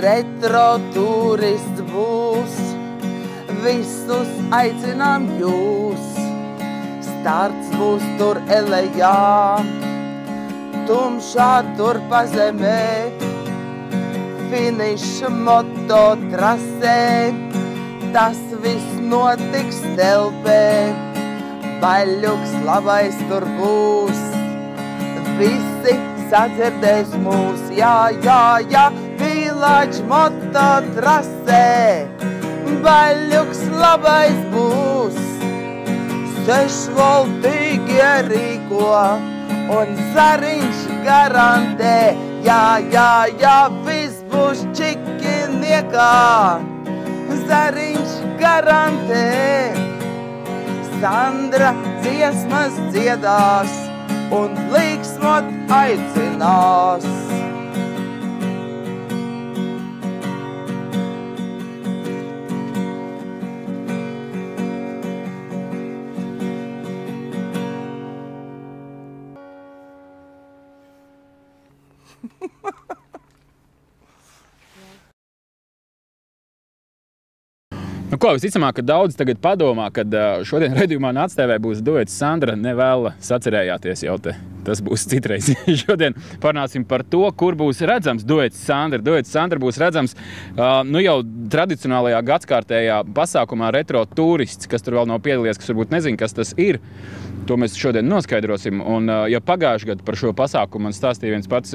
retro turists būs. Visus aicinām jūs. Starts būs tur elejā, tumšā tur pa zemē, finiša mototrasē, tas viss notiks telpē, baļuks labais tur būs, visi sadzirdēs mūs, jā, village mototrasē, baļuks labais būs. Sešvoltīgie rīko un Zariņš garantē, jā, viss būs čikiniekā. Zariņš garantē, Sandra dziesmas dziedās un līksmot aicinās. Nu ko, visticamāk, ka daudz tagad padomā, kad šodien redzījumā Nāc TV būs duets Sandra Nevēla. Sacerējāties jau te. Tas būs citreiz. Šodien parunāsim par to, kur būs redzams duets Sandra. Duets Sandra būs redzams nu jau tradicionālajā gadskārtējā pasākumā Retro turists, kas tur vēl nav piedalījies, kas varbūt nezin, kas tas ir. To mēs šodien noskaidrosim. Un ja pagājuši gadu par šo pasākumu man stāstīja viens pats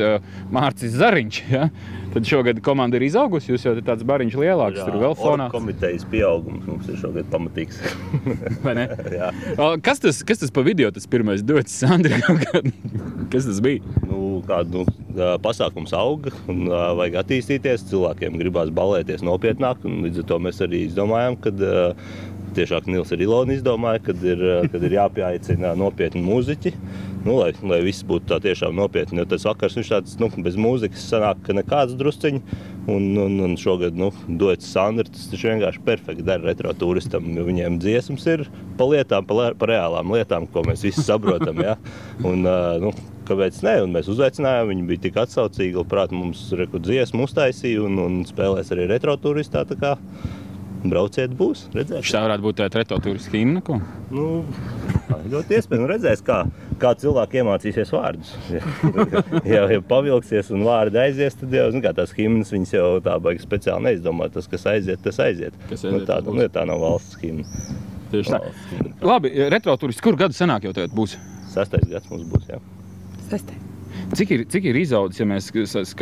Mārcis Zariņš, ja? Tad šogad komanda ir izaugusi, jūs jau tāds bariņš lielāks, tur vēl fonā. Komitejas pieaugums mums ir šogad pamatīgs. Vai ne? Jā. Kas tas pa video, tas pirmais duets Sandra? Kas tas bija? Pasākums auga un vajag attīstīties, cilvēkiem gribās balēties nopietnāk, un līdz ar to mēs arī izdomājām, kad tiešāk Nils ar Ilonu izdomāja, kad ir jāpieaicina nopietni mūziķi, lai viss būtu tā tiešām nopietni, jo tas vakars viņš tāds, bez mūzikas sanāk, ka nekāds drusciņi, un šogad, duets Sandra, tas taču vienkārši perfekti dara retro turistam, jo viņiem dziesmas ir pa lietām, pa reālām lietām, ko mēs visi saprotam, ja, un, kāpēc ne, un mēs uzaicinājām, viņi bija tik atsaucīgi, labprāt mums dziesmu uztaisīja, un spēlēs arī retro turistā, tā kā brauciet būs, redzēs. Šitā varētu būt tāda retro turistu himna, ko? Ļoti iespējams, redzēs, kā cilvēki iemācīsies vārdus. Ja pavilksies un vārdi aizies, tad jau, kā tās himnas, viņas jau tā baigi speciāli neizdomā. Tas, kas aiziet, tas aiziet. Tā nav valsts himna. Tieši tā. Labi, retro turisti, kur gadu sanāk jau tagad būs? 6. gads mums būs, jā. 6. Cik ir izaudzis, ja mēs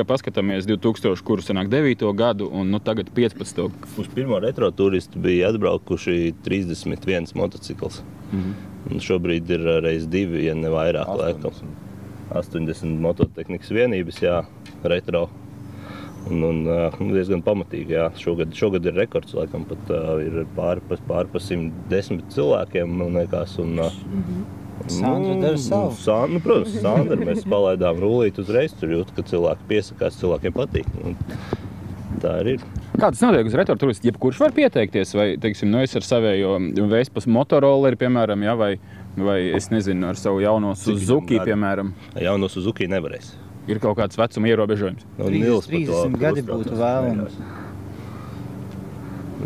paskatāmies 2000, kuru sanāk 9. gadu un tagad 15. Uz pirmo retro turistu bija atbraukuši 31 motocikls. Un šobrīd ir reiz 2, ja ne vairāk laikam. 80 mototehnikas vienības, jā, retro. Un diezgan pamatīgi, jā. Šogad ir rekords, laikam pat ir pāri pa 110 cilvēkiem, man liekas, un Sandra dara savu. Protams, Sandra, mēs palaidām rulīt uzreiz, tur jūt, ka cilvēki piesakās, cilvēkiem patīk. Tā arī ir. Kā tas notiek uz retro turistu? Jebkurš var pieteikties, vai, teiksim, es ar savējo Vespas motorolleri, piemēram, ja, vai es nezinu, ar savu jauno Suzuki, piemēram? Jauno Suzuki nevarēs. Ir kaut kāds vecuma ierobežojums? 30 gadi būtu vēlams.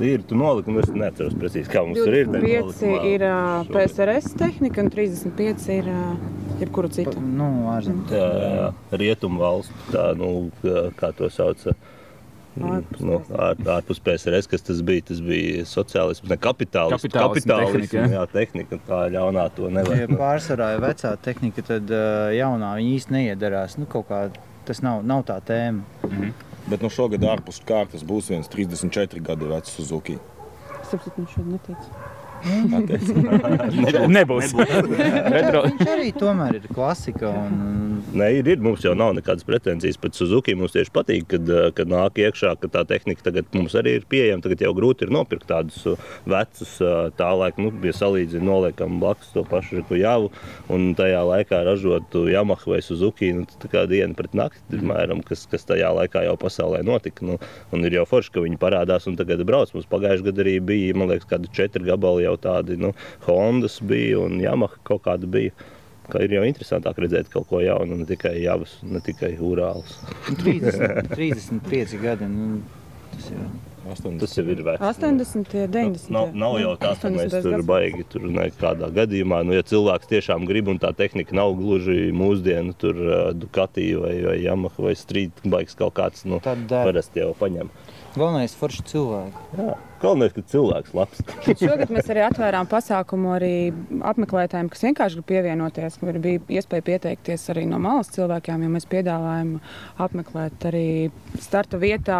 Ir, tu noliki, un es neatceros precīzi, kā mums tur ir. 25 ir PSRS tehnika, un 35 ir jebkuru citu. Tā rietumu valstu, tā, kā to sauc, ārpus PSRS, kas tas bija sociālisms, ne kapitālisms, jā, tehnika, tā ļaunā to nevar. Ja pārsvarā ir vecā tehnika, tad jaunā viņa īsti neiedarās, kaut kā tas nav tā tēma. Bet šogad ārpus kārtas būs viens 34 gadu vecs Suzuki. Viņš šodien neteica. Nebūs. Viņš arī tomēr ir klasika. Nē, ir. Mums jau nav nekādas pretenzijas pret Suzuki. Mums tieši patīk, kad nāk iekšā, ka tā tehnika tagad mums arī ir pieejama. Tagad jau grūti ir nopirkt tādus vecus, tā laika, bija salīdzina, noliekam blakus to pašu javu, un tajā laikā ražotu Yamaha vai Suzuki, tā kā diena pret nakti, mēram, kas tajā laikā jau pasaulē notika. Un ir jau forši, ka viņi parādās un tagad brauc. Mums pagājuši gadu arī bija, man liekas, kādi 4 gabali jau tādi, Hondas bija un Yamaha kaut kāda bija. ir jau interesantāk redzēt kaut ko jaunu, ne tikai Javas, ne tikai Urāls. 35 gadi, tas ir... Tas jau ir vērts. 80, 90. Nav jau tā, ka mēs tur baigi tur nekādā gadījumā. Ja cilvēks tiešām grib un tā tehnika nav gluži mūsdienu, tur Ducati vai Yamaha vai Street bikes kaut kāds, parasti jau paņem. Galvenais forši cilvēki. Jā, galvenais, ka cilvēks labs. Šogad mēs arī atvērām pasākumu arī apmeklētājiem, kas vienkārši grib pievienoties. Bija iespēja pieteikties arī no malas cilvēkiem, jo mēs piedāvājam apmeklēt arī starta vietā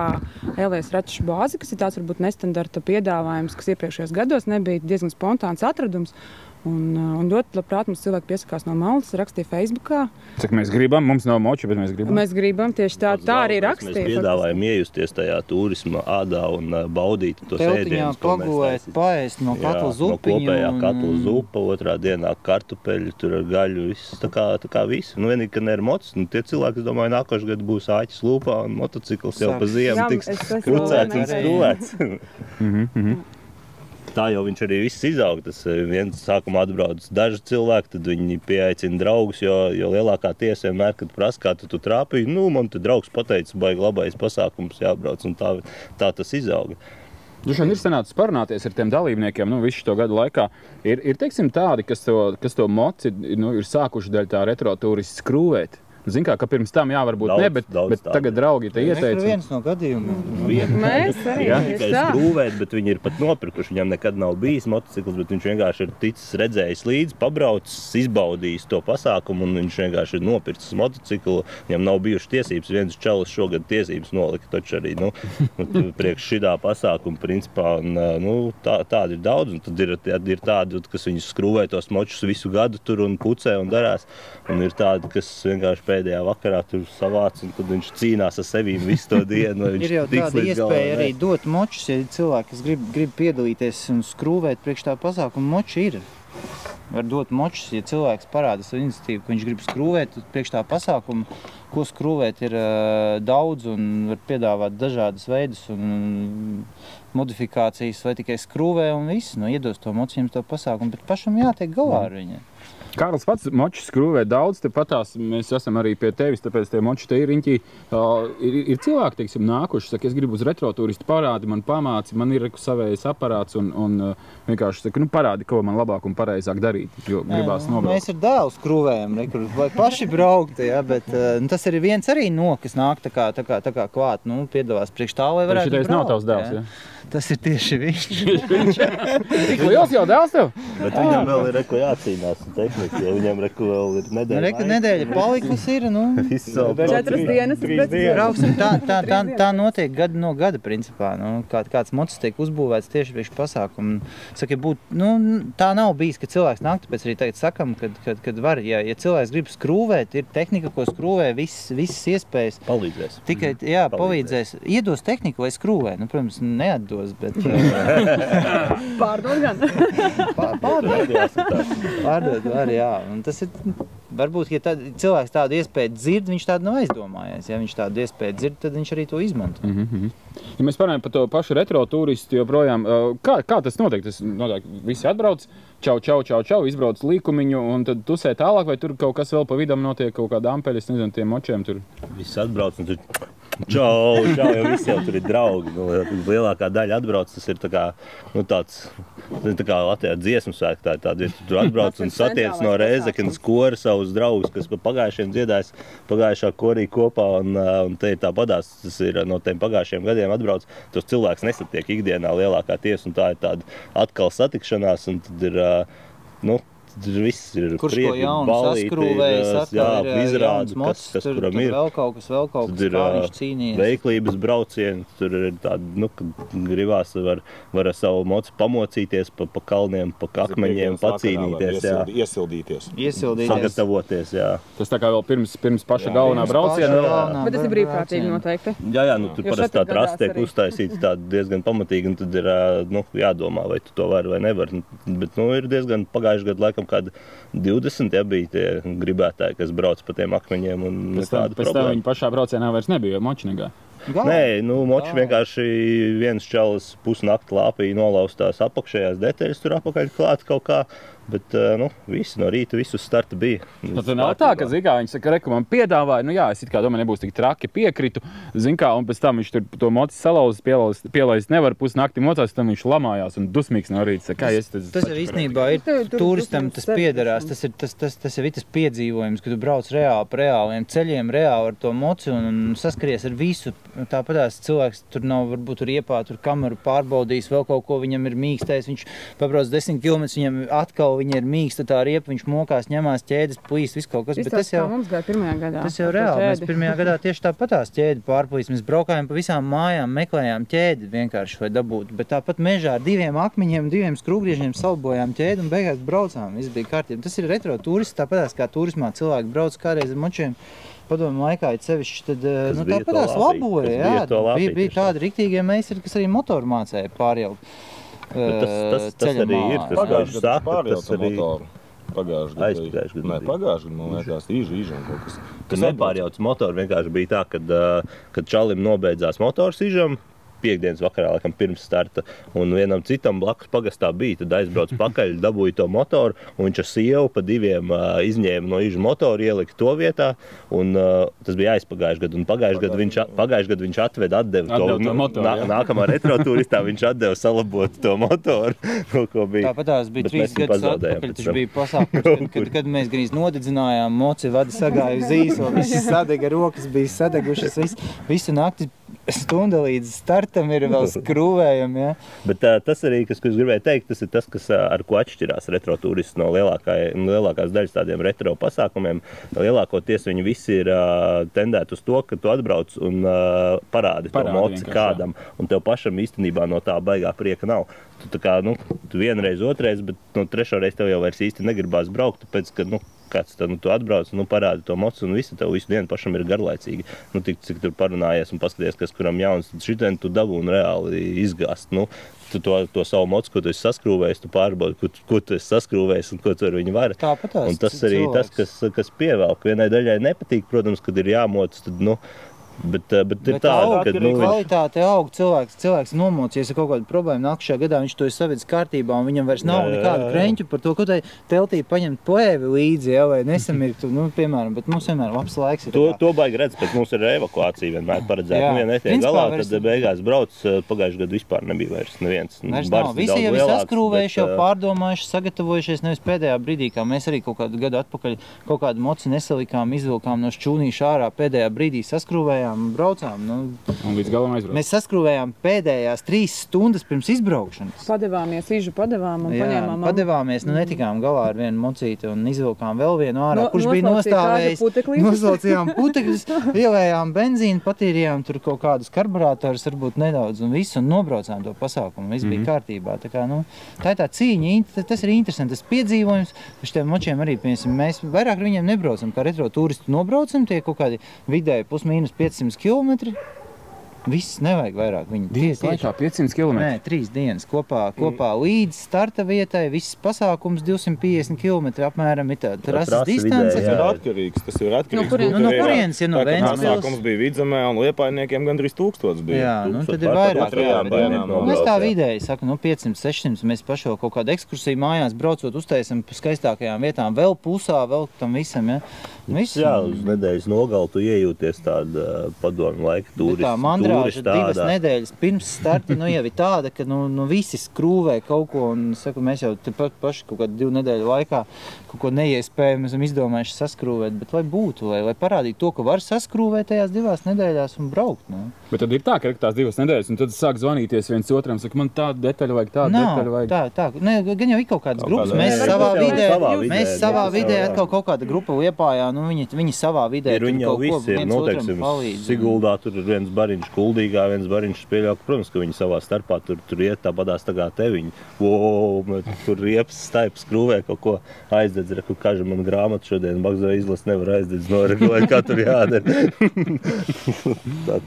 Elijas Raču bāzi, kas ir tāds varbūt nestandarta piedāvājums, kas iepriekšējos gados nebija diezgan spontāns atradums. Un ļoti labprāt mums cilvēki piesakās no malas, rakstīja Facebookā. Cik mēs gribam, mums nav moči, bet mēs gribam. Mēs gribam tieši tā arī rakstīja. Mēs piedāvājam iejusties tajā turisma ādā un baudīt tos ēdienus, ko mēs taisīt. Paēst no katla zupiņu. No kopējā katla zupa, otrā dienā kartupeļu, tur ar gaļu, viss tā kā visu. Vienīgi, ka ne ar mocis, tie cilvēki, es domāju, nākošu gadu būs āķis lūpā un motocikls jau pa ziemu tiks krucēts un skrūvēts. Tā jau viņš arī viss izaug. Tas viens sākumā atbrauc daži cilvēki, tad viņi pieaicina draugus, jo lielākā tiesa vienmēr, kad prasa, kā tu trāpīji, man te draugs pateica, baigi labais pasākums jābrauc, un tā tas izauga. Droši vien ir sanācis parunāties ar tiem dalībniekiem, visu šo gadu laikā. Ir teiksim tādi, kas to moci ir sākuši dēļ tā retro turisti skrūvēt. Zin kā, ka pirms tam varbūt ne, bet tagad draugi te ieteica. Tas ir viens no gadījumiem. Mēs arī tikai skrūvēt, bet viņi ir pat nopirkuši. Viņam nekad nav bijis motocikls, bet viņš vienkārši ir ticis redzējis līdzi, pabraucis, izbaudījis to pasākumu, un viņš vienkārši ir nopircis motociklu. Viņam nav bijuši tiesības, viens čalis šogad tiesības nolika, taču arī, priekš šitā pasākuma principā, un, tādi ir daudz, un tad ir tādi, kas viņus skrūvē tos močus visu gadu tur un pucē un darās, un ir tādi, kas vienkārši pēdējā vakarā tur savāc, un tad viņš cīnās ar sevīm visu to dienu. Ir jau tāda iespēja arī dot močus, ja cilvēki, kas grib piedalīties un skrūvēt priekš tā pasākuma, moči ir. Var dot močus, ja cilvēks parāda savu iniciatīvu, ka viņš grib skrūvēt priekš tā pasākuma, ko skrūvēt ir daudz un var piedāvāt dažādas veidus un modifikācijas vai tikai skrūvē un viss. Iedos to močiem to pasākumu, bet pašam jātiek galā ar viņu. Kārlis pats močus skrūvē daudz, tepatās mēs esam arī pie tevis, tāpēc tie moči te ir riņķī. Ir cilvēki, teiksim, nākuši, saka, es gribu uz retro turistu parādi, man pamāci, man ir savējais aparāts un vienkārši saka, parādi, ko man labāk un pareizāk darīt, jo gribās nobraukt. Mēs ar dēlu skrūvējam, vai paši braukti, bet tas ir viens arī kas nāk tā kā klāt, piedalās priekš tā, lai varētu braukt. Šitais nav tavs dēls, ja? Tas ir tieši viņš. Tik liels jau dēls tev? Bet viņam vēl ir jācīnās un tehnika, jo viņam vēl ir nedēļa. Nedēļa palikusi ir, 4 dienas. Brauksim, tā notiek gadu no gada, principā. Kāds mocis tiek uzbūvēts tieši priekš pasākumu. Saka, tā nav bijis, ka cilvēks nāk, tāpēc arī tagad sakam, kad var, ja cilvēks grib skrūvēt, ir tehnika, ko skrūvē, visas iespējas. Palīdzēs. Tikai, palīdzēs. Iedos tehniku, lai skrūvē. Protams, neatdos. Bet pārdod gan. Pārdod var, jā. Un tas ir, varbūt, ja cilvēks tādu iespēju dzird, viņš tādu nav aizdomājies. Ja viņš tādu iespēju dzird, tad viņš arī to izmanto. Ja mēs parunājam par to pašu retro turistu joprojām, kā tas notiek? Tas notiek, visi atbrauc, čau, izbrauc līkumiņu un tad tusē tālāk, vai tur kaut kas vēl pa vidam notiek, kaut kāda ampeļa, es nezinu, tiem močiem tur? Visi atbrauc un tur čau, jo visi jau tur ir draugi. Lielākā daļa atbrauc, tas ir tāds Latvijā dziesmu svētki, tā ir tāda vieta, tur atbrauc un satiec no Rēzekenes kora savus draugus, kas pa pagājušiem dziedājas pagājušā korī kopā, un te ir tā padās, tas ir no tiem pagājušiem gadiem atbrauc, tos cilvēks nesatiek ikdienā lielākā tiesa, un tā ir tāda atkal satikšanās, un tad ir, viss ir kurš prieki, ko jaunu saskrūvējas, atkal ir izrāda, mocis, kas tur kuram ir. Vēl kaut kas, kā viņš cīnījies. Veiklības braucieni, tur ir tādi, kad gribās var ar savu moci pamocīties pa kalniem, pa akmeņiem, pacīnīties. Iesildīties. Sagatavoties, jā. Tas tā kā vēl pirms paša galvenā brauciena. Bet tas ir brīvprātīgi noteikti. Jā, tur parasti tā trasa tiek uztaisīts diezgan pamatīgi, un tad ir jādomā, vai tu to vari vai nevar. Bet ir diezgan pagājuši gadu laikam kādi 20 bija tie gribētāji, kas brauc pa tiem akmeņiem un nekāda problēma. Pēc tā viņa pašā braucienā vairs nebija, jo moči negāja. Nē, moči vienkārši viens čalis pusnakti lāpīja nolaustās apakšējās detaļas tur apakaļ klāt kaut kā, Bet, visi no rīta, visu starta bija. Tas nav tā, ka Zigā viņi saka, ka man piedāvāja, nu jā, es it kā domāju, nebūs tik traki, piekritu, zin kā, un pēc tam viņš tur to moci salauzis, pielaist nevar, pusnakti mocās, tam viņš lamājās un dusmīgs no rīta. Saka, tas jau īstenībā ir turistam, tas piederās, tas jau ir tas piedzīvojums, ka tu brauc reāli pa reāliem ceļiem, reāli ar to moci un saskaries ar visu. Tāpatās cilvēks tur nav, varbūt tur iepā, tur kameru pārbaudījis, vēl kaut ko viņam ir mīkstējis, viņš pabrauc 10 km, viņam atkal viņa ir mīksta tā riepa, viņš mokās, ņemās ķēdes, puīs, viss kaut kas. Bet tas jau mums gāja pirmajā gadā. Tas jau reāli. Mēs pirmajā gadā tieši tāpatās ķēdi pārpuīs. Mēs braukājām pa visām mājām, meklējām ķēdi vienkārši vai dabūt. Bet tāpat mežā ar 2 akmeņiem, 2 skrūvgriežiem salbojām ķēdi un beigās braucām. Viss bija kārtība. Tas ir retro turists, tāpatās kā turismā cilvēki brauc kādreiz ar močiem. Padomu laikā ir sevišķi, tad tāpatās laboja. Jā, bija tādi riktīgie meistari, kas arī motoru mācēja pārjaukt. Tas arī ir. Pagājuši gadu pārjauca motoru. Pagājuši gadu. Nē, pagājuši gadu, man liekas, īžam kaut kas. Kad nepārjauc motoru, vienkārši bija tā, kad čalim nobeidzās motors īžam, piekdienas vakarā, laikam, pirms starta, un vienam citam blakus pagastā bija, tad aizbrauc pakaļ, dabūja to motoru, un viņš ar sievu pa 2 izņēma no īža motoru, ielika to vietā, un tas bija aizpagājuši gadu, un pagājuši gadu viņš atdeva to motoru. Nākamā retro turistā viņš atdeva salabot to motoru, ko bija. Tāpatās bija 3 gadus atpakaļ, tas bija pasākums, kad mēs grīz nodedzinājām, moci vadi sagāja uz īso, visi sadega, rokas bija sadegušas, visu nakti stunda līdz startam ir vēl skrūvējam, ja? Bet tas arī, kas es gribēju teikt, tas ir tas, kas ar ko atšķirās retro turists no lielākās daļas tādiem retro pasākumiem. Lielākoties viņi visi ir tendēti uz to, ka tu atbrauc un parādi to moci kādam, un tev pašam īstenībā no tā baigā prieka nav. Tu vienreiz, otrais, bet trešoreiz tev jau vairs īsti negribās braukt, tāpēc, ka, kāds tad, tu atbrauc, parādi to mocu un visu, tev visu dienu pašam ir garlaicīgi. Cik tur parunājies un paskaties, kas kuram jauns, tad šitien tu dabūni reāli izgāst. Tu to savu mocu, ko tu esi saskrūvējis, tu pārbaudi, ko tu esi saskrūvējis un ko tu ar viņu vari. Tāpatās. Un tas arī tas, kas pievelk. Vienai daļai nepatīk, protams, kad ir jāmoc, tad, Bet ir tāda, ka kvalitāte aug, cilvēks nomocies ar kaut kādu problēmu, nākušajā gadā viņš to ir savedis kārtībā un viņam vairs nav nekādu kreņķu par to, ko tai teltī paņemt plēvi līdzi, ja, vai nesamirktu, piemēram, bet mums vienmēr labs laiks ir. To baigi redz, pēc mums ir evakuācija vienmēr paredzēta. Ja netiek galā, tad beigās brauc, pagājuši gadu vispār nebija vairs neviens. Visi jau ir saskrūvējuši, jau pārdomājuši, sagatavojušies, nevis pēdējā brīdī, kā mēs arī kaut kādu gadu atpakaļ kaut kādu moci nesalikām, izvilkām no šķūnīša ārā, pēdējā brīdī saskrūvējām. Braucām. Un līdz galam aizbraucām. Mēs saskrūvējām pēdējās 3 stundas pirms izbraukšanas. Padevāmies, īžu padevām un paņēmām. Padevāmies, netikām galā ar vienu mocīti un izvilkām vēl vienu ārā, kurš bija nostāvējis. Noslaucījām putekļus, ielējām benzīnu, patīrījām tur kaut kādus karburātorus, varbūt nedaudz un visu, un nobraucām to pasākumu. Viss bija kārtībā. Tā ir tā cīņa, tas ir interesanti, tas piedzīvojums. Par šiem močiem arī, piemēram, mēs vairāk ar viņiem nebraucam, kā retro turisti nobraucam, tie kaut kādi vidēji +- 500 kilometri. Viss nevajag vairāk viņu. Dienas laikā 500 km? Nē, 3 dienas kopā līdz starta vietai. Viss pasākums 250 km apmēram ir tāda rases distance. Tas ir atkarīgs. No kurienes ir no Ventspils? Pasākums bija Vidzemē un Liepājniekiem gandrīz 1000 bija. Jā, tad ir vairāk. Mēs tā vidēji saku, 500-600. Mēs paši kaut kādu ekskursiju mājās braucot uztaisam pa skaistākajām vietām. Vēl pusā, vēl tam visam, ja. Jā, uz nedēļas nogali tu iejūties tāda padomu laika turisti. Tā mandrāža 2 nedēļas pirms starta, jau ir tāda, ka visi skrūvē kaut ko, un saku, mēs jau paši kaut kādu 2 nedēļu laikā kaut ko neiespējam, esam izdomājuši saskrūvēt, bet lai būtu, lai parādītu to, ka var saskrūvēt tajās 2 nedēļās un braukt. Bet tad ir tā, ka tās 2 nedēļas, un tad sāk zvanīties viens otram, saka, man tādu detaļu vajag, detaļu vajag. Tā. Gan jau ir kaut kādas grupas. Mēs savā vidē atkal kaut kāda grupa Liepājā, viņi savā vidē tur kaut ko viens otram palīdz. Siguldā tur ir viens bariņš, Kuldīgā viens bariņš spēļāk. Protams, ka viņi savā starpā tur iet tāpatās tā kā teviņi. Tur riepas staips skrūvē kaut ko aizdedz, kur kaža man grāmatu šodien Bagzo izlas nevar aizdedz noregulēt, kā tur jādara.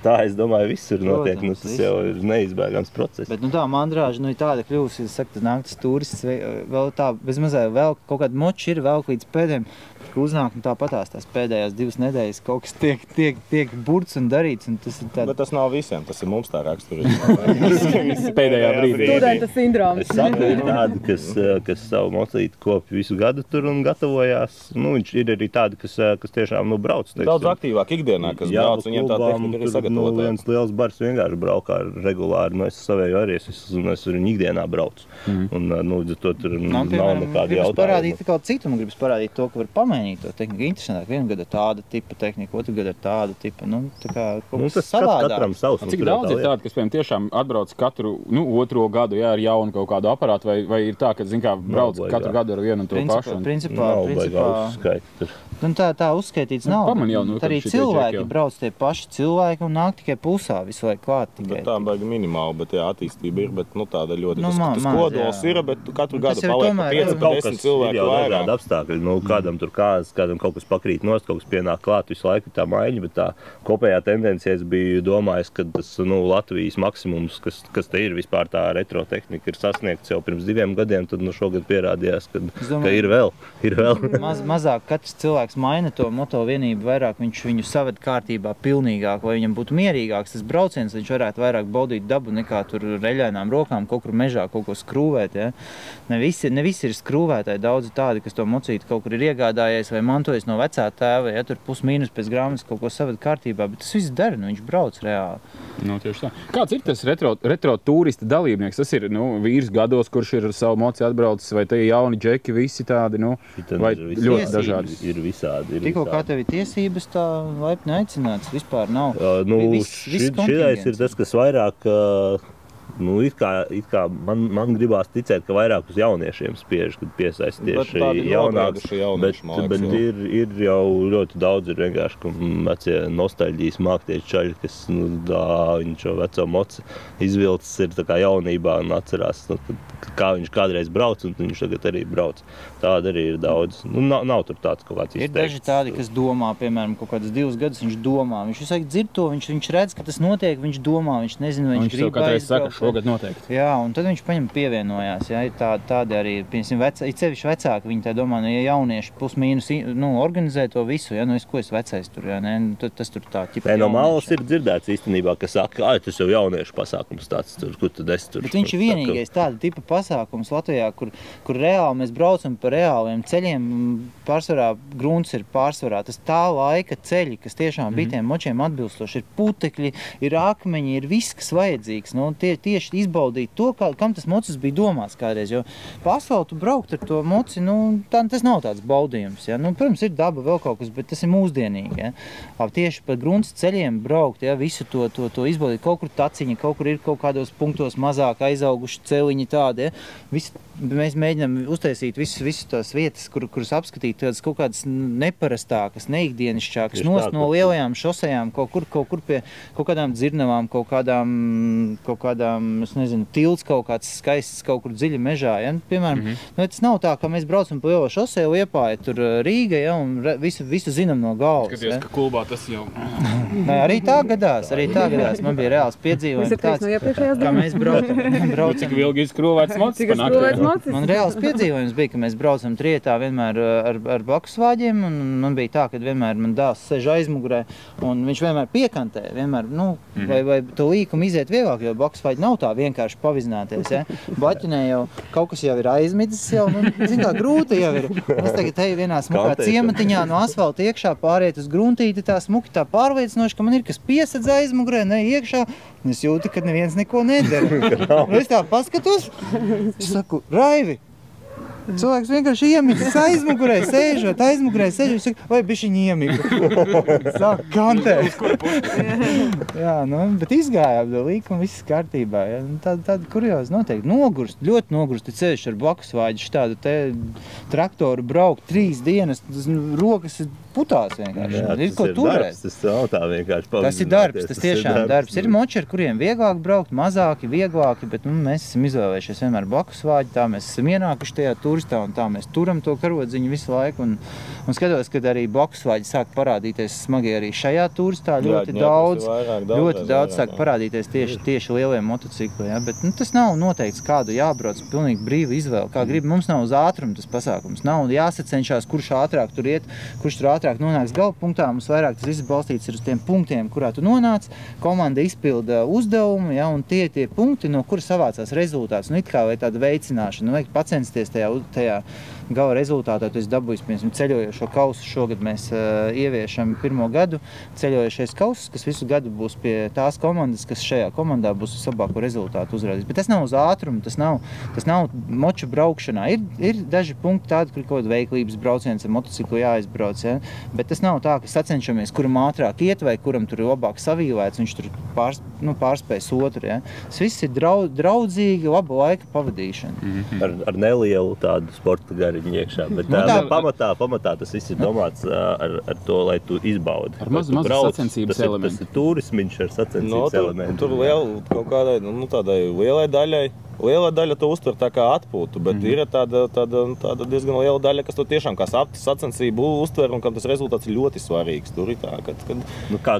Tā, es domāju, visur notiek. Tas jau ir neizbēgams process. Bet tā mandrāža ir tāda kļūst, ja saka, nāk tas turists vēl tā bezmazē vēl kaut kāda moči ir vēl līdz pēdējiem. ka uznāk un tāpatās tās pēdējās 2 nedēļas kaut kas tiek burts un darīts. Un tas ir Bet tas nav visiem, tas ir mums tā raksturīgi. Pēdējā brīdī. Studenta sindroms. Es saku, ir tādi, kas savu mocīti kopja visu gadu tur un gatavojās. Nu, viņš ir arī tādi, kas tiešām brauc. Daudz aktīvāk ikdienā, kas brauc, viņiem tā tehnika ir sagatavota. Viens liels bars vienkārši braukā regulāri. Es savēju arī, es viņu ikdienā braucu. Un, līdz to tur nav nekādi jautājumi. Parādīt kaut citu, man gribas parādīt to, ka var pamainīt to tehniku. Interesantāk, vienu gadu tāda tipa tehnika, otru gadu tāda tipa, tā kā kaut kas savādāk. Katram savs. Cik daudz ir tādi, kas, piemēram, tiešām atbrauc katru, otro gadu, jā, ar jaunu kaut kādu aparātu, vai ir tā, ka, brauc katru gadu ar vienu un to pašu? Principā, tā uzskaitīts nav. Arī cilvēki brauc tie paši cilvēki un nāk tikai pusā visu laiku klāt. Tā baigi minimāli, bet jā, attīstība ir, bet tāda ļoti, tas kodols ir, bet katru gadu paliek 5-10 cilvēku vairāk. Tāda apstākļi, kādam tur kāzas, kādam kaut kas pakrīt nost, kaut kas pienāk klāt, visu laiku tā maiņa, bet tā kopējā tendencija es biju domājis, ka tas Latvijas maksimums, kas te ir vispār tā retro tehnika, ir sasniegts jau pirms 2 gadiem, tad šogad pierādījās, ka ir vēl. Mazāk katrs cilvēks maina to moto vienību vairāk, viņš viņu saved kārtībā pilnīgāk, lai viņam būtu mierīgāks tas brauciens, viņš varētu vairāk baudīt dabu nekā tur reļainām rokām, kaut kur mežā kaut ko skrūvēt, ja. Ne visi ir skrūvētāji, daudzi tādi, kas to mocīti kaut kur ir iegādājies vai mantojis no vecā tēva, ja tur plus-mīnus pēc grāmatas kaut ko saved kārtībā, bet tas viss dara, viņš brauc reāli. Tieši tā. Kāds ir tas retro turista dalībnieks? Tas ir, vīrs gados, kurš ir ar savu moci atbraucis, vai te jauni džeki, visi tādi, vai ļoti dažādi? Ir visādi. Tikko kā tev ir tiesības, tā laipni aicināts, vispār nav. Šitais ir tas, kas vairāk, it kā man gribās ticēt, ka vairāk uz jauniešiem spiež, kad piesaist tieši jaunāks, bet ir jau ļoti daudz ir vienkārši, ka vecie nostalģijas māktieši čaļi, kas, viņš jau veco moci izvilcis ir tā kā jaunībā un atcerās, kā viņš kādreiz brauc, un viņš tagad arī brauc. Tāda arī ir daudz. Nav tur tāds kaut kāds izteikts. Ir daži tādi, kas domā, piemēram, kaut kādus 2 gadus viņš domā. Viņš visu laiku dzird to, viņš redz, ka tas notiek, viņš domā, viņš nezina, vai viņš grib aizbraukt. Šogad noteikti. Jā, un tad viņš pievienojās. Jā, tādi arī, piemēram, cevišķi vecāki, viņi tā domā, ja jaunieši plus-mīnus organizē to visu, ja, ko es vecais tur, jā, tas tur tā ķipa no malas ir dzirdēts īstenībā, ka saka, tas jau jauniešu pasākums tāds, kur tad es tur. Bet viņš ir vienīgais tāda tipa pasākums Latvijā, kur reāli mēs braucam pa reāliem ceļiem, pārsvarā grunts ir pārsvarā. Tas tā laika ceļi, kas tiešām bija tiem močiem atbilstoši, ir putekļi, ir akmeņi, ir viss, kas vajadzīgs. Tieši izbaudīt to, kam tas mocis bija domāts kādreiz, jo pa asfaltu braukt ar to moci, tas nav tāds baudījums, ja. Protams, ir daba vēl kaut kas, bet tas ir mūsdienīgi, ja. Tieši pa grunts ceļiem braukt, ja, visu to izbaudīt, kaut kur taciņa, kaut kur ir kaut kādos punktos mazāk aizauguši celiņi tādi, ja. Mēs mēģinām uztaisīt visas tās vietas, kuras apskatīt tādas kaut kādas neparastākas, neikdienišķākas, no lielajām šosejām, kaut kur pie kaut kādām dzirnavām, kaut kādām, es nezinu, tilts kaut kāds skaists kaut kur dziļi mežā, ja? Piemēram, tas nav tā, ka mēs braucam pa lielo šoseju, Liepāja, tur Rīga, ja, un visu zinām no galvas. Skaties, ja? Ka Kulbā tas jau... Arī tā gadās. Man bija reāls piedzīvojums tāds, kā mēs braucam. Cik vilgi izskrūvēts mocis panākt? Man reāls piedzīvojums bija, ka mēs braucam trietā vienmēr ar bakusvāģiem, un man bija tā, ka vienmēr man dāls sež aizmugurē, un viņš vienmēr piekantē, vai to līkumu iziet vieglāk, jo bakusvāģi nav tā vienkārši pavizināties, ja? Baķinē jau kaut kas jau ir aizmidzis, jau, zin kā, grūti jau ir. Es tagad eju vienā smukā ciematiņā no asfalta iekšā, pāriet uz gruntīti, tā smuki tā pārliecinoši, ka man ir kas piesadz aizmugurē, ne iekšā, un es jūtu, ka neviens neko nedara. Es tā paskatos, es saku, Raivi, cilvēks vienkārši iemigas aizmugurē sēžot, viņš saka, vai bišķiņi iemiga. Sāk kantēt. Jā, bet izgāja ap līkumu, viss kārtībā. Ja. Tāda kurioza noteikti. Nogurst, ļoti nogurst ceļš ar blakusvāģi, tādu te traktoru braukt 3 dienas, rokas putās vienkārši. Jā, ir ko turēt. Tas nav tā vienkārši pavadināties. Tas ir darbs, tas tiešām darbs. Ir moči, ar kuriem vieglāk braukt, mazāki, vieglāki, bet mēs esam izvēlējušies vienmēr Bakusvāģi, tā mēs esam ienākuši tajā turistā un tā mēs turam to karodziņu visu laiku. Un skatos, kad arī Bakusvāģi sāk parādīties smagi arī šajā turistā ļoti daudz sāk parādīties tieši lielie motocikli. Ja? Bet tas nav noteikts, kādu jābrauc, pilnīgi brīva izvēle, kā grib. Mums nav uz ātrumu tas pasākums, nav jāsacenšās, kurš ātrāk tur iet, kurš tur ātrāk nonāks galvpunktā. Mums vairāk tas viss balstīts ir uz tiem punktiem, kurā tu nonāc. Komanda izpilda uzdevumu, ja, un tie punkti, no kura savācās rezultāts. It kā vai tāda veicināšana, vajag pacensties tajā gala rezultātā. Tu esi dabūjis, piemēram, ceļojošo kausu. Šogad mēs ieviešam 1. gadu ceļojošais kausus, kas visu gadu būs pie tās komandas, kas šajā komandā būs labāko rezultātu uzrādījis. Bet tas nav uz ātrumu, tas nav moču braukšanā. Ir daži punkti tādi, kur kaut kāda veiklības brauciens ar motociklu jāizbrauc, ja? Bet tas nav tā, ka sacenšamies, kuram ātrāk iet vai kuram tur ir labāk savīlēts, viņš tur pārspējas otru. Ja? Tas viss ir draudzīgi, laba laika pavadīšana. Ar nelielu tādu sporta gariņu iekšā, bet pamatā tas viss ir domāts ar to, lai tu izbaudi. Ar mazu sacensības elementu. Tas ir turismiņš ar sacensības elementu. Tur kaut kādai, tādai lielai daļai. Liela daļa to uztver tā kā atpūtu, bet ir tāda diezgan liela daļa, kas to tiešām kā sacensību uztver un kam tas rezultāts ir ļoti svarīgs. Tur ir tā,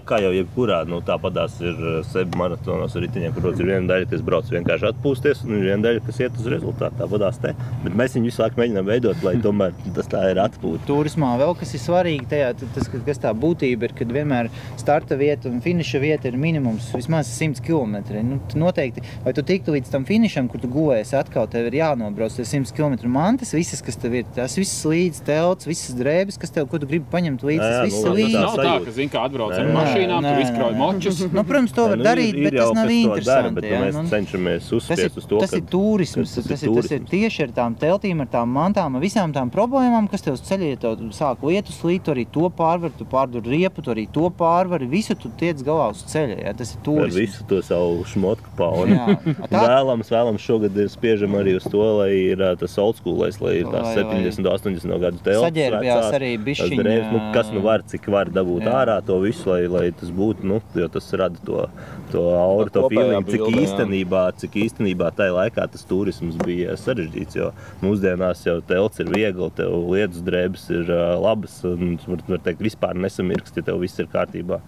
kā jau jebkurā, tāpatās ir sebi maratonos ritiņiem, kur ir viena daļa, kas brauc vienkārši atpūsties, un ir viena daļa, kas iet uz rezultātu. Tāpatās te. Bet mēs viņu visu laiku mēģinām veidot, lai tomēr tas tā ir atpūta. Turismā vēl kas ir svarīgi tajā, kas tā būtība ir, kad vienmēr starta vieta un finiša vieta ir minimums vismaz 100 km. Noteikti, vai tu tiktu līdz tam finišam, kur tu guvējies atkal, tev ir jānobrauc 100 km mantas, visas, kas tev ir, tas viss līdz telts, visas drēbes, kas tev, ko tu gribi paņemt līdz, tas viss līdz. Nav tā, ka zin, kā atbrauc ar mašīnām, tur izkrauj močus. Protams, to var darīt, bet tas nav interesanti. Bet mēs cenšamies uzspiest uz to, tas ir turisms, tas ir tieši ar tām teltīm, ar tām mantām, ar visām tām problēmām, kas tev uz ceļa, ja tev sāk lietu slīt, tu arī to pārvar, tu pārdur riepu, tu arī to pārvari, visu tu tiec galā uz ceļa, ja, tas ir turisms. Ar visu to savu šmotku pauni. Vēlams šogad ir spiežam arī uz to, lai ir tas oldschoolais, lai ir tās 70, 80 gadu telpas. Saģērbjās arī bišķiņa. Kas var, cik var dabūt ārā to visu, lai tas būtu, jo tas rada to auru, to feeling, cik īstenībā tajā laikā tas turisms bija sarežģīts, jo mūsdienās jau telts ir viegli, tev lietus drēbes ir labas, un var teikt, vispār nesamirkst, ja tev viss ir kārtībā.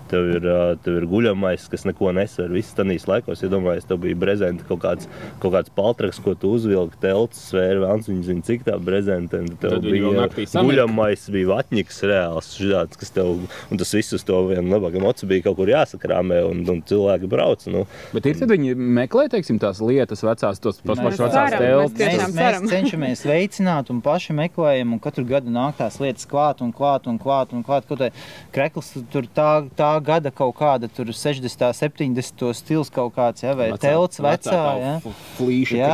Tev ir guļamais, kas neko nesver. Viss tanīs laikos, iedomājies, tev bija brezenta kaut kāds paltraks, ko tu uzvilki, telts, svēri, vēlns, viņi cik tā brezenta. Tev bija guļamais, bija vatņiks reāls, šāds, kas tev, un tas viss uz to vienu labāk emoci bija kaut kur jāsakrāmē, un cilvēki brauc. Bet ir tad viņi meklē, teiksim, tās lietas vecās, tos pašas vecās telts? Mēs cenšamies veicināt un paši meklējam, un katru gadu nāk tās lietas klāt. Kaut vai krekls tur tā gada kaut kāda, tur 60, 70 stils kaut kāds, ja, vai telts vecā, ja. Flīša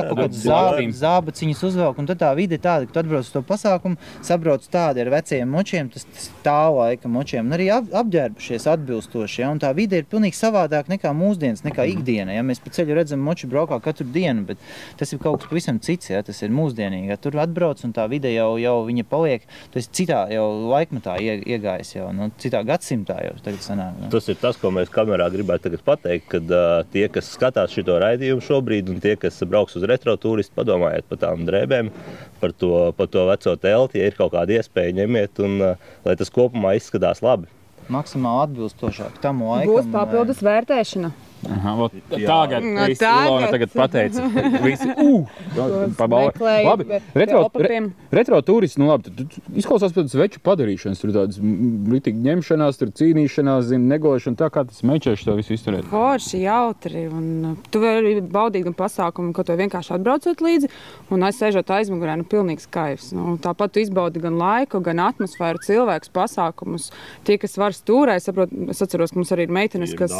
kaut kāds zābaciņas uzvelk, un tad tā vide tāda, ka tu atbrauc uz to pasākumu, sabrauc tādi ar vecajiem močiem, tas tā laika močiem, un arī apģērbušies atbilstoši, ja, un tā vide ir pilnīgi savādāk nekā mūsdienas, nekā ikdiena, ja. Mēs pa ceļu redzam moči braukā katru dienu, bet tas ir kaut kas pavisam cits, ja, tas ir mūsdienīgi, ja. Tur atbrauc, un tā vide jau viņa paliek, tas citā jau laikmatā iegājis jau, citā gadsimtā. Tas ir tas, ko mēs kamerā gribētu tagad pateikt, kad tie, kas skatās šito raidījumu šobrīd, un tie, kas brauks uz retro turistu, padomājiet par tām drēbēm, par to veco telti, ja ir kaut kāda iespēja ņemiet, un lai tas kopumā izskatās labi. Maksimāli atbilstošāk tam laikam. Būs papildus vērtēšana. Tagad pateica. Visi, labi, retro turisti, izklausās pēc veču padarīšanas, tur tādas ritīgi ņemšanās, tur cīnīšanās, negošana, tā kā tas mečēši to visu izturēt. Forši, jautri, un tu vari baudīt gan pasākumu, ka tu vienkārši atbraucot līdzi, un aizsēžot aizmugurē, pilnīgs kaifs. Tāpat tu izbaudi gan laiku, gan atmosfēru, cilvēkus, pasākumus. Tie, kas var stūrē, es atceros, ka mums arī ir meitenes, kas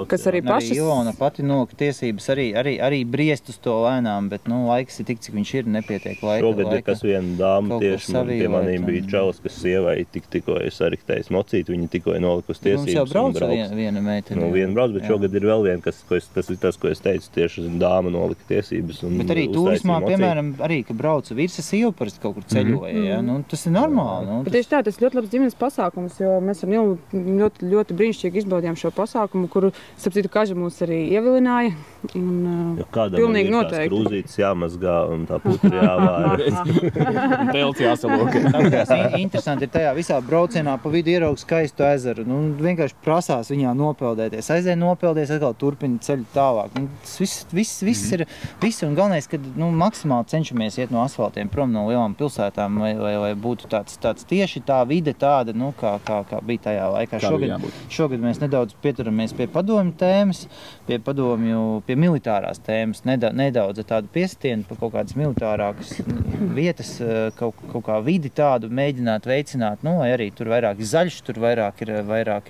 kas arī pašas... Arī Ilona pati nolika tiesības arī briest uz to lēnām, bet, laiks ir tik, cik viņš ir, nepietiek laika. Šogad ir kas viena dāma tieši pie manīm bija čalis, kas sievai tikko ir sariktējis mocīt, viņa tikko ir nolikusi tiesības. Mums jau brauca viena meitene. Viena brauc, bet šogad ir vēl viena, tas ir tas, ko es teicu, tieši dāma nolika tiesības. Bet arī turismā, piemēram, arī, ka brauca virsa sieva parasti kaut kur ceļoja, tas ir normāli. Bet tieši tā, tas ļoti labs ģimenes pasākums, jo mēs ar Nilu ļoti brīnišķīgi izbaudījām šo pasākumu, kuru, starp citu, Kaža mūs arī ievilināja. Kādam ir tās krūzītes jāmazgā un tā putra jāvāra. Telts jāsalokē. Interesanti ir tajā visā braucienā pa vidu ieraugt skaistu ezeru. Vienkārši prasās viņā nopeldēties. Aizēj nopeldēties, atkal turpina ceļu tālāk. Tas viss ir, un galvenais, kad maksimāli cenšamies iet no asfaltiem prom no lielām pilsētām, lai būtu tāds tieši tā vide tāda, kā bija tajā laikā. Šogad mēs nedaudz pieturamies pie padomju tēmas, pie militārās tēmas, nedaudz tādu piesitienu par kaut kādas militārākas vietas, kaut kā vidi tādu mēģināt veicināt, lai arī tur vairāk zaļš, tur vairāk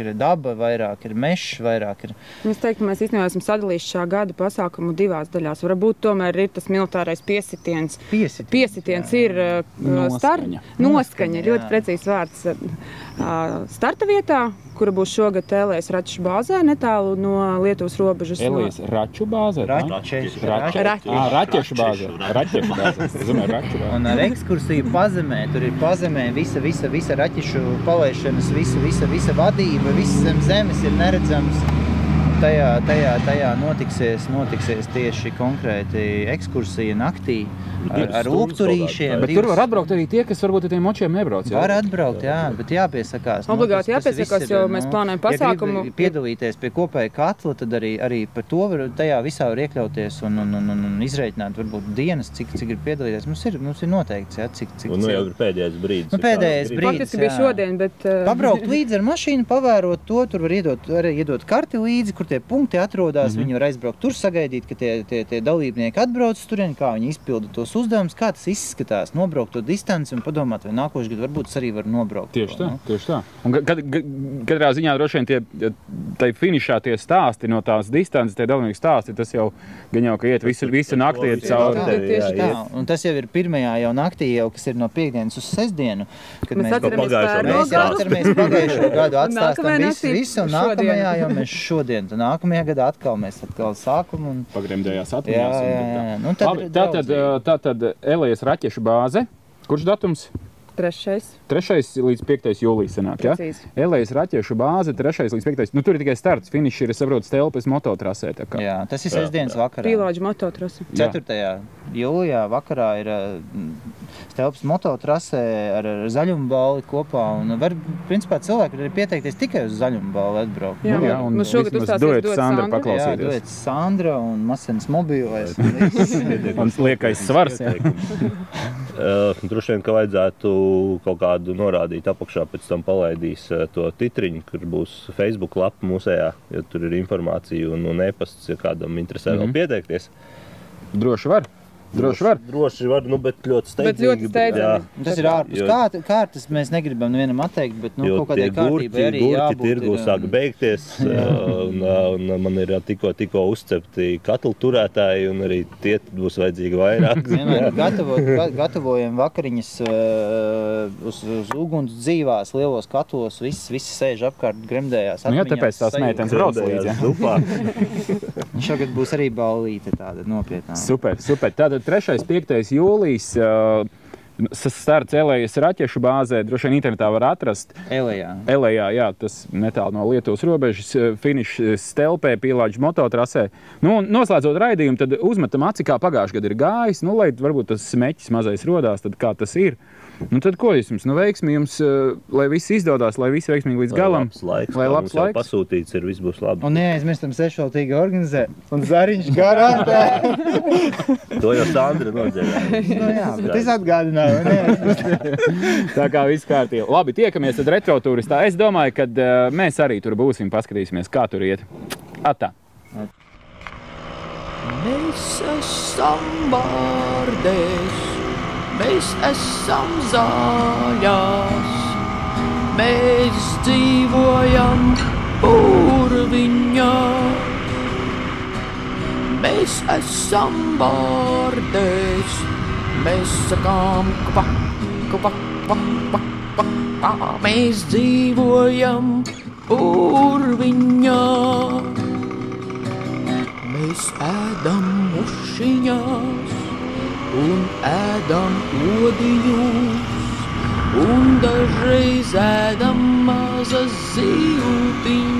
ir daba, vairāk ir mešs, vairāk ir... Es teiktu, mēs īstenībā esam sadalījuši šā gada pasākumu divās daļās. Varbūt tomēr ir tas militārais piesitiens. Piesitiens ir noskaņa, ļoti precīzs vārds. Starta vietā, kura būs šogad Elijas Raķešu bāzē, netālu no Lietuvas robežas. Elijas Raķu bāzē? Raķešu bāzē. Un ar ekskursiju pazemē, tur ir pazemē visa raķešu palaišanas, visa vadība, viss zem zemes ir neredzams. Tajā notiksies tieši konkrēti ekskursija naktī ar ūkturīšiem. Bet tur var atbraukt arī tie, kas varbūt ar tiem močiem nebrauc. Var atbraukt, jā, bet jāpiesakās. Obligāti jāpiesakās, jo mēs plānojam pasākumu. Ja piedalīties pie kopēja katla, tad arī par to tajā visā var iekļauties un izreikināt varbūt dienas, cik ir piedalīties. Mums ir noteikts, jā, cik. Un jau ir pēdējais brīdis. Pēdējais brīdis, faktiski bija šodien, bet... Pabraukt līdzi ar mašīnu, pavērot to, tur var iedot karti līdzi, kur tie punkti atrodas, viņi var aizbraukt tur, sagaidīt, ka tie dalībnieki atbrauc turien, kā viņi izpilda tos uzdevumus, kā tas izskatās, nobraukt to distanci un padomāt, vai nākošais gadu varbūt arī var nobraukt. Tieši tā. Un katrā ziņā droši vien tai finišā tie stāsti no tās distances, tie dalībnieku stāsti, tas jau gan jau, ka iet visu naktī ir cauri. Tieši tā. Un tas jau ir pirmajā jau naktī, kas ir no piekdienas uz sestdienu, kad mēs atceramies pagājušo gadu, atstāstam visu, un nākamajā jau mēs šodien, nākamajā gadā atkal mēs sākam un... Pagremdējās atmiņās. Tātad Elijas Raķešu bāze. Kurš datums? 3. līdz 5. jūlijas sanāk, ja? Elijas Raķešu bāze, 3. līdz 5. Tur ir tikai starts, finišs ir, es saprotu, Stelpes mototrasē. Jā, tas ir sestdienas vakarā. Pīlāģa mototrase. 4. jūlijā vakarā ir Stelpes mototrasē ar zaļumu balli kopā. Un principā cilvēki var pieteikties tikai uz zaļumu balli atbraukt. Jā, un šogad uzstāsies duets Sandra paklausīties. Jā, duets Sandra un Masens mobilais. Un liekais svars. Droši vien, ka vajadzētu kaut kādu norādīt apakšā, pēc tam palaidīs to titriņu, kur būs Facebook lapa mūsējā, jo tur ir informācija un e-pasts, ja kādam interesē vēl pieteikties. Droši var, bet ļoti steidzīgi. Tas ir ārpus kārtas, mēs negribam nevienam atteikt, bet kaut kādai kārtībai arī jābūt. Jo tie tirgu sāk beigties, un man ir tikko uzcepti katlu turētāji, un arī tie būs vajadzīgi vairāk. Vienmēr gatavojam vakariņas uz uguns dzīvās, lielos katlos, visi sēž apkārt, gremdējās atmiņās. Jā, tāpēc tās meitenes brauc līdzi. Šogad būs arī ballīte tāda nopietnā. Super. Tātad 3. 5. jūlijas starts Elijas Raķešu bāzē, droši vien internetā var atrast. Elijā, jā, tas netālu no Lietuvas robežas, finišs Stelpē, Pīlāģa mototrasē. Noslēdzot raidījumu, tad uzmetam aci, kā pagājušajā gadā ir gājis, lai varbūt tas smeķis mazais rodās, tad kā tas ir. Tad ko jums? Veiksmi jums, lai viss izdodās, lai viss veiksmīgi līdz galam. Lai labs laiks. Pasūtīts ir, viss būs labi. Un neaizmirstam sešvaltīgi organizēt. Un Zariņš garantē. To jau Sandra nodzēja. Jā, bet es atgādināju. Tā kā viss kārtībā. Labi, tiekamies tad retroturistā. Es domāju, ka mēs arī tur būsim, paskatīsimies, kā tur iet. Atā. Mēs esam bārdēs. Mēs esam zaļās, mēs dzīvojam Purviņā. Mēs esam bārdēs, mēs sakām kva, kva, kva, kva, kva, kva. Mēs dzīvojam purviņā. Mēs ēdam mušiņās un ēdam odiņus un dažreiz ēdam mazas zīltiņas.